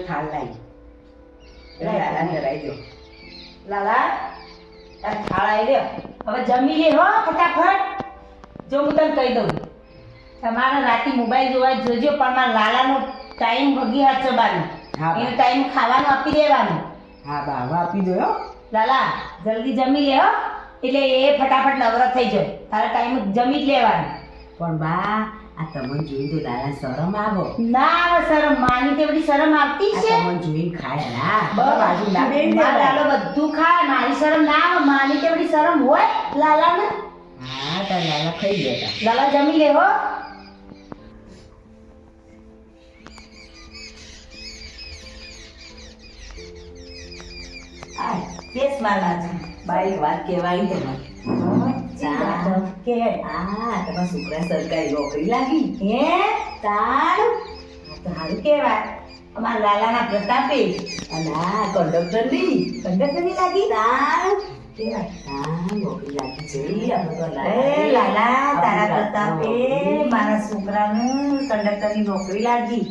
થાળ લાવી લાલાને ધરાઈ દો. લાલા તાર થાળ આવી રહ્યો, હવે જમી લે હો ફટાફટ. જો હું તને કહી દઉં, તમારે રાતે મોબાઈલ જોવા જોજો, પણ મારા લાલાનો ટાઈમ ભગી હાચવાનો. એનો ટાઈમ ખાવાનું આપી દેવાનું. હા બા હવે આપી દો. લાલા જલ્દી જમી લે હો, એટલે એ ફટાફટ નવરો થઈ જાય. તારા ટાઈમ જમી જ લેવાનું. પણ બા આ તમને જોઈ તો લાલા શરમ આવો. ના આવે શરમ, માની તે બધી શરમ આવતી છે. તમને જોઈ ખાય ના બાજુ લાલો બધું ખાય, મારી શરમ ના આવે. માની તે બધી શરમ હોય લાલાને. હા તાર લાલા ખાઈ ગયા. લાલા જમી લે હો. કેસ માલા છે બાઈ વાત કહેવાય તમને. કે હા તમારા છોકરા સરકારી નોકરી લાગી. હે તારું સારું કહેવાય. અમારા લાલાના પ્રતાપે અને આ કંડક્ટરની કંડક્ટરની લાગી તાર કહેવાય. હા નોકરી લાગી છે. આપણે તો એ લાલા તારા પ્રતાપે મારા છોકરાને કંડક્ટરની નોકરી લાગી.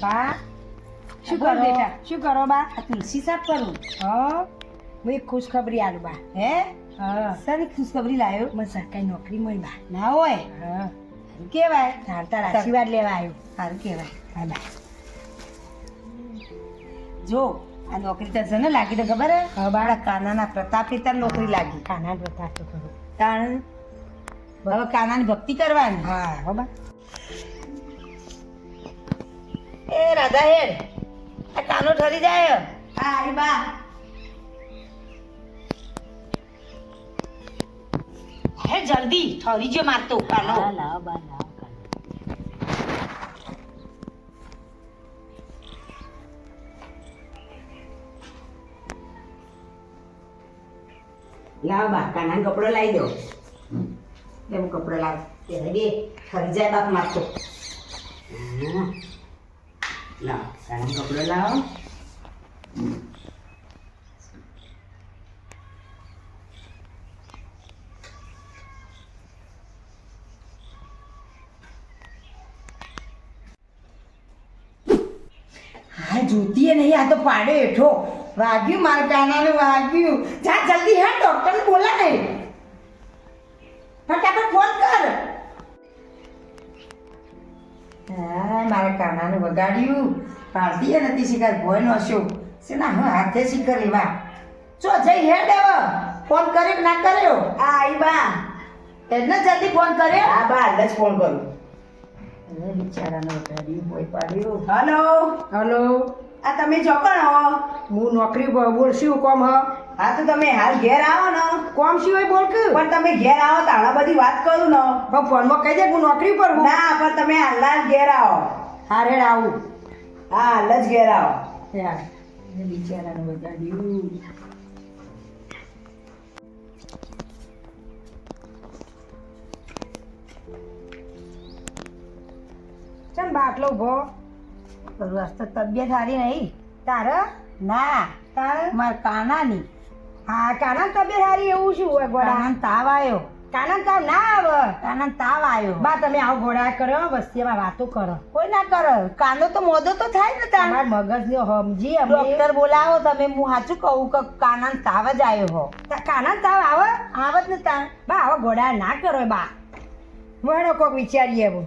બા શું કરો બેટા? શું કરો બા? આ તુલસી સાફ કરું. હા હું એક ખુશખબરી આલું બા. હે હા સર ખુશખબરી લાવ્યો? મને સરકારી નોકરી મળી બા. ના હોય હા સારું કહેવાય. તાર આશીર્વાદ લેવા આવ્યો. સારું કહેવાય. હા બા. જો આ નોકરી તો છે ને લાગી તો ખબર હે? હા બા. મારા કાનાના પ્રતાપે તાર નોકરી લાગી. કાના પ્રતાપ તો ખરો. તાણ હવે કાનાની ભક્તિ કરવાની. હા હો બા. એ રાધા હેડ આ કાનો ઠરી જાય. હા અરે બા. હે જલ્દી ઠરી જો મારતો કાનો. હા લાવ બા લાવ લાવ બા કાનાનો કપડો લાવી દો. એમ કપડો લાવ ત્યારે બે ઠરી જાય બાપ મારતો. હા લાવ કાનાનો કપડો લાવો. હા જોતીએ નહીં, આ તો પાડે હેઠો વાગ્યું મારા કાનાને વાગ્યું. જા જલ્દી હે ડોક્ટરને બોલાવે. ફટાફટ ફોન કર. હા મારા કાનાને વગાડ્યું. પાડતી નથી શિકાર ભોય નો શો છે ના હું હાથે શીખર એવા. ચો જઈ હેડ હવે ફોન કર્યો કે ના કર્યો? આ આઈ બા. એટલે જલ્દી ફોન કર્યો. હા બા હાલ જ ફોન કરું. બિચારાને વગાડ્યું ભોય પાડ્યું. હલો હલો આ તમે ચોકણ હો? હું નોકરી બોલશું કોમ હ. હા તો તમે હાલ ઘેર આવો ને. કોમ શું હોય બોલ કે? પણ તમે ઘેર આવો તો આણા બધી વાત કરું ને. પણ ફોનમાં કહી દે હું નોકરી પર હું. ના પણ તમે હાલ ઘેર આવો. હા રેડ આવું. હા હાલ જ ઘેર આવો. યાર બિચારાને વગાડ્યું. ચમ બાટલો ઉભો રસ્તો તબિયત સારી નહીં. તારે ના તારે મારા કાનાની. હા કાના તબિયત સારી એવું શું હોય ગોડા? કાનાને તાવ આવ્યો. કાના તાવ ના આવે. કાનાને તાવ આવ્યો. બા તમે આવો ઘોડા કર્યો વસ્તીમાં વાતો કરો. કોઈ ના કરે. કાનો તો મોદો તો થાય ને તાર. તમાર મગજને સમજી અમે ડોક્ટર બોલાવો તમે. હું સાચું કહું કે કાનાને તાવ જ આવ્યો હો. કાના તાવ આવે આવત ને તાર. બા આવા ઘોડા ના કરો બા. વણો કોક વિચારીએ એવું.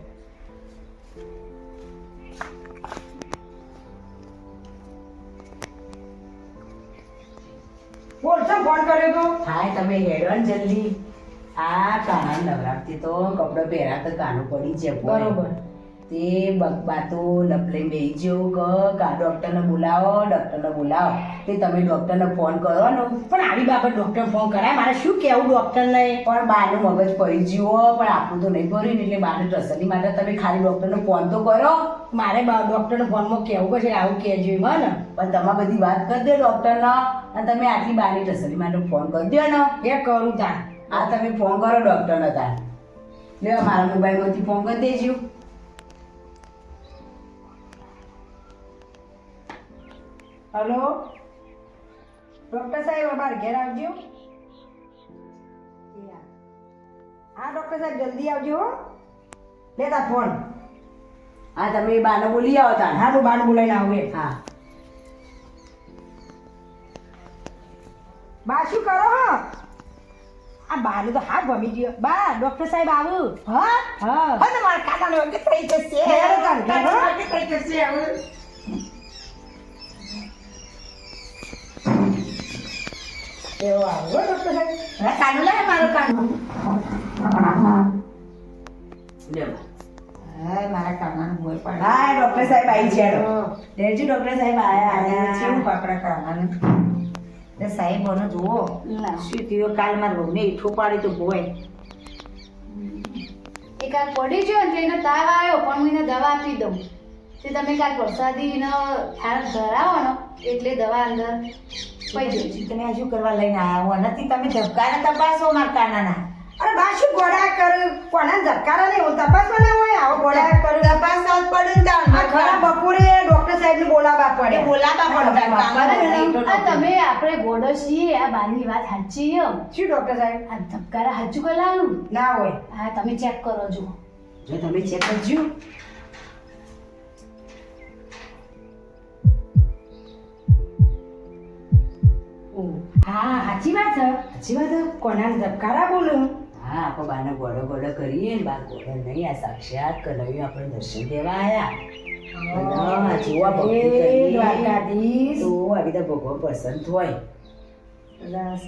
બોલ ચમ ફોન કર્યો તો? હાય તમે હેડો ને જલ્દી. આ કાના નવરાત્રી તો કપડો પહેરા તો કાનું પડી છે બરોબર. તે બકબાતો લપલે બેહી જેવું કા ડોક્ટરને બોલાવો તે તમે ડોક્ટરને ફોન કરો ને. પણ આવી બાબત ડોક્ટર ફોન કરાય મારે શું કેવું ડોક્ટરને? પણ બાનું મગજ પડી જીવો પણ આપણું તો નહીં ભર્યું ને એટલે બાને તસલ્લી માટે તમે ખાલી ડોક્ટરને ફોન તો કરો. મારે ડોક્ટરને ફોનમાં કેવું પડશે કે આવું કહેજો એમાં ને. પણ તમે બધી વાત કરી દો ડોક્ટરને અને તમે આટલી બાની તસલ્લી માટે ફોન કરી દો ને. એ કરું તાર. આ તમે ફોન કરો ડોક્ટરને તાર. લે મારા મોબાઈલમાંથી ફોન કરી દેજો. હલો ડોક્ટર સાહેબ અમારે ઘેર આવજો. હા ડૉક્ટર સાહેબ જલ્દી આવજો હો લેતા ફોન હા તમે બાને બોલી આવો તાણ. હા હું બાને બોલાવીને આવું એ હા બા શું કરો હો આ બાને તો હાથ ભમી ગયો બા ડૉક્ટર સાહેબ આવું હા હા હવે મારા કાકાનો વગર થઈ જશે હેરો તાણ, હેરો. કાકાનો વગર થઈ જશે હવે. એવો આવો હો ડૉક્ટર સાહેબ હવે કાનું લાય મારું કાનું લ્યો. હા મારા કાનાનું મોય પણ હા ડોક્ટર સાહેબ આવી છે હેડો. લેજો ડોક્ટર સાહેબ આયા કેવું આયા. બાપડા કાનાનું તે સાહેબોને જુઓ શું થયું કાલ મારા બહુને ઈઠું પાડી તો ભોય એ કાલ પડી ગયો ને તો એને તાવ આવ્યો પણ હું એને દવા આપી દઉં તે તમે કાલ પ્રસાદીનો ખ્યાલ ધરાવો ને એટલે દવા અંદર પડી જાય. તમે આ શું કરવા લઈને આયા હો નથી તમે ધબકારા તપાસો મારા કાનાના અરે બા શું ગોળા કરે કોના ધબકારા નહીં હું તપાસવાના હોય આવો ગોળા કરે તપાસ સાથ પડે ને તાણ આ ખરા બપોરે ડૉક્ટર સાહેબને બોલાવવા પડે બોલાતા પડતા કાનાનું આ તમે આપણે ગોડો છીએ આ બાની વાત સાચી છે શું ડૉક્ટર સાહેબ આ ધબકારા સાચું કલાનું ના હોય હા તમે ચેક કરો જો જો તમે ચેક કરજો. હા સાચી વાત છે સાચી વાત છે કોના ધબકારા બોલું હા આપણે બાને ગોળો ગોળો કરીએ ને બા ગોળો નહીં આ સાક્ષાત કનૈયું આપણે દર્શન દેવા આયા. અને જેવા ભક્તિ એ કરીએ દ્વારકાધીશ તો આવી રીતે ભગવાન પ્રસન્ન હોય. રસ